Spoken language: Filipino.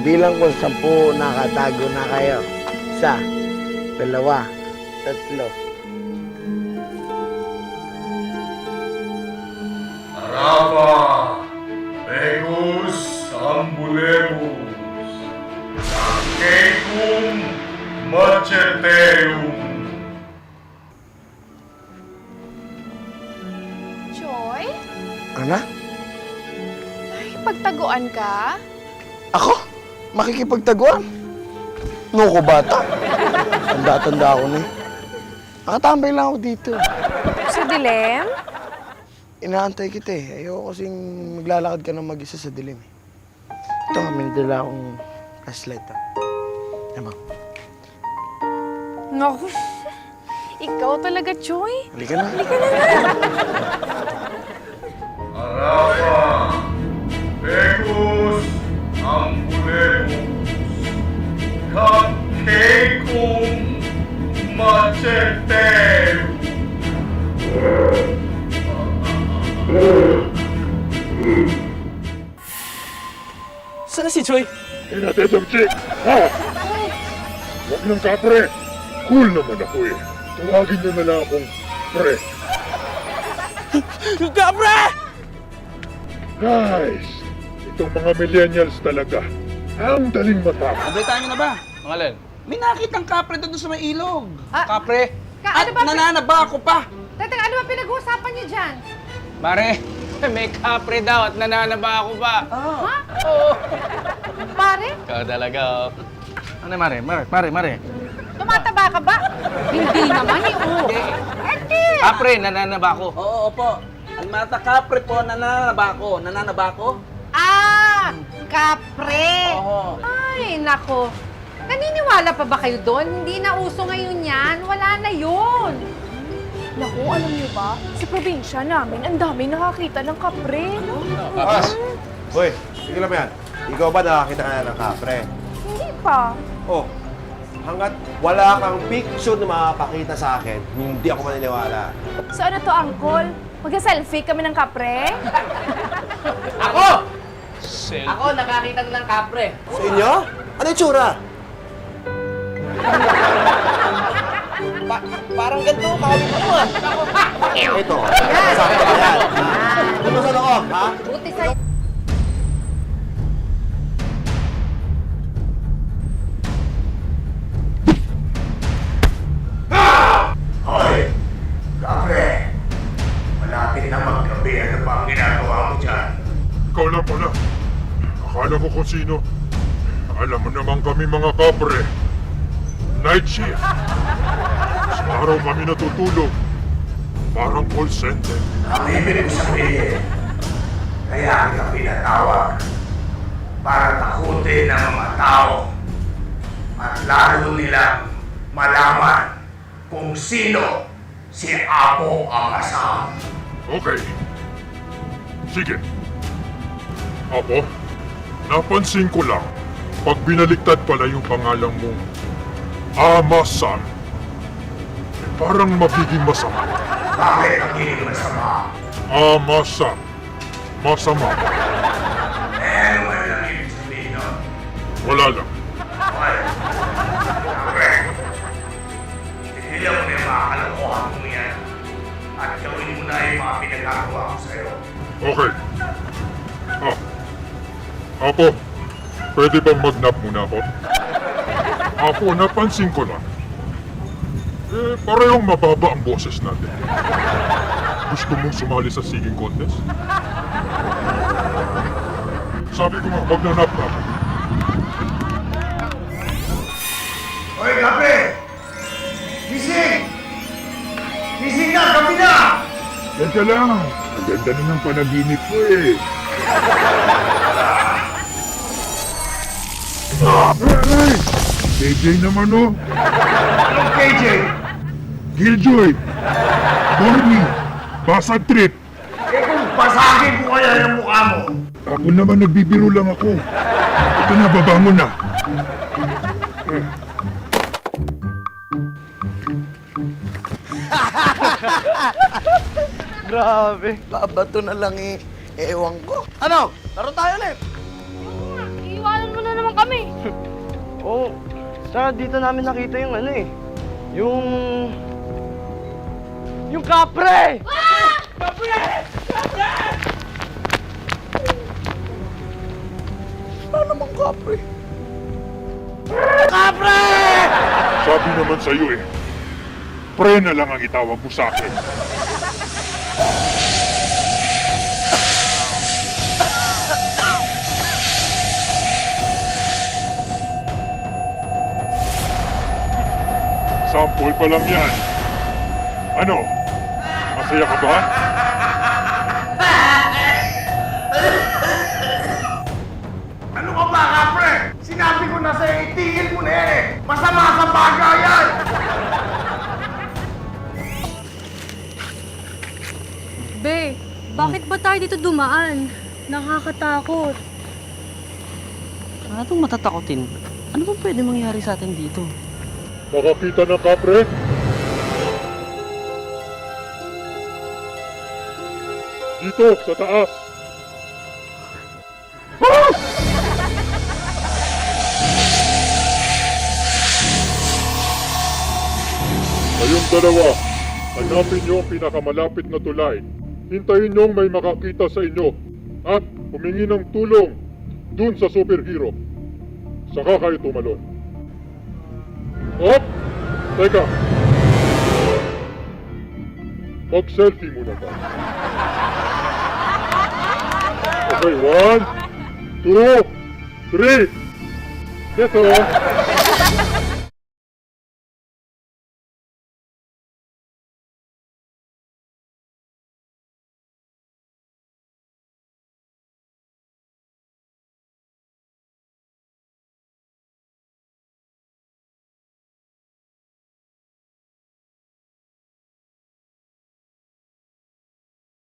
Bilang ko 10, nakatago na kayo. 1, 2, 3. Araba, Pegus, Ambulemus, Sancecum, Macheteum. Joy? Ana? Ay, pagtaguan ka? Ako? Makikipagtaguan? Nuko bata. Tanda-tanda ako na eh. Nakatambay lang ako dito. Sa dilim? Inaantay kita eh. Ayoko kasing maglalakad ka ng mag-isa sa dilim eh. Ito, may nadala akong flashlight ah. Diba? Naku, ikaw talaga, Joy. Halika na. Araba, Pegus, Ambulemus, Sancecum, Macheteum. Saan si Joy? Pinatesang chick! Ha? Huwag ng kapre! Cool naman ako eh. Tawagin niyo na lang akong pre. Kapre! Guys, itong mga millennials talaga. Ang daling matapos. Nabalitaan niyo na ba? Mga Len? May nakitang kapre doon sa may ilog. Kapre? Ano At ba? nananaba ako pa. Teka, ano ba pinag-uusapan niyo dyan? Mare, may kapre daw at nananaba ako pa. Ha? Oo. Pare? Ikaw talaga, oh. Ano, Mare? Tumataba ka ba? Hindi naman eh, oo. Hindi. Kapre, nananaba ako. Oo, opo. Ang mata kapre po, nananaba ko. Nananaba ko? Ah! Kapre! Oo. Ay, nako. Naniniwala pa ba kayo doon? Hindi na uso ngayon yan. Wala na yun. Naku, alam niyo ba? Sa probinsya namin, ang dami nakakita ng kapre, no? Pas! Hoy, sige lang yan. Ikaw ba nakakita ka na ng kapre? Hindi pa. Oh, hanggat wala kang picture na makapakita sa akin, hindi ako maniniwala. So ano to, Uncle? Magsa-selfie kami ng kapre? Ako! Selfie. Ako, nakakita na ng kapre. Sa inyo? Ano yung tsura? Parang ganito, kawin mo ah. Ito, sabi ko yan. Ano sa loob, ha? Buti sa'yo. Hoy, kapre! Malapit na maggabi. Ano ba ang ginagawa mo dyan? Ikaw lang pala. Akala ko kung sino. Alam mo naman kami mga kapre. Night shift. Sa araw kami natutulog. Parang call center. Ang ibig ko sabihin, kaya kita pinatawag para takutin ng mga tao at lalo nilang malaman kung sino si Apo ang asam. Okay. Sige. Apo, napansin ko lang, pag binaliktad pala yung pangalan mo, Ama-san, parang magiging masama. Bakit nagiging masama? Ama-san, masama. Ano man lang ibig sabihin nun? Wala lang. Hoy, kapre, tigilan mo na yung mga kalokohan mo yan at gawin mo na yung mga pinagagawa ko sa'yo. Okay. Apo, pwede bang mag-nap muna ako? Apo, napansin ko lang. Parehong mababa ang boses natin. Gusto mong sumali sa singing contest? Sabi ko nga, mag-nap na ako. Hoy, kapre! Gising! Gising na! Gabi na! Teka lang, ang ganda na ng panaginip ko eh. Hey! KJ naman oh! Anong KJ? Giljoy! Dormy! Basag trip! Eh kung pasagin ko kaya yung mukha mo. Ako naman nagbibiro lang ako. Ito na, babangon na. Grabe. Babato na lang eh. Ewan ko. Ano? Laro tayo ulit. Iiwanan mo na naman kami. Oo. Tsaka dito namin nakita yung ano eh. Yung kapre! Ano namang kapre? Kapre! Sabi naman sa'yo eh, pre na lang ang itawag mo sa akin. Sample pa lang yan. Ano? Masaya ka ba? Ano ka ba, kapre? Sinabi ko na sa'yo, itigil mo na yan eh! Masama sa baga yan! Be, bakit ba tayo dito dumaan? Nakakatakot. Anong matatakotin? Ano bang pwede mangyari sa atin dito? Makakita ng kapre? Dito, sa taas. Kayong dalawa, hanapin niyo ang pinakamalapit na tulay. Hintayin niyong may makakita sa inyo at humingi ng tulong dun sa superhero. Saka kayo tumalon. Oh! Teka! Mag-selfie muna ba? Okay, 1, 2, 3! Yes, oh!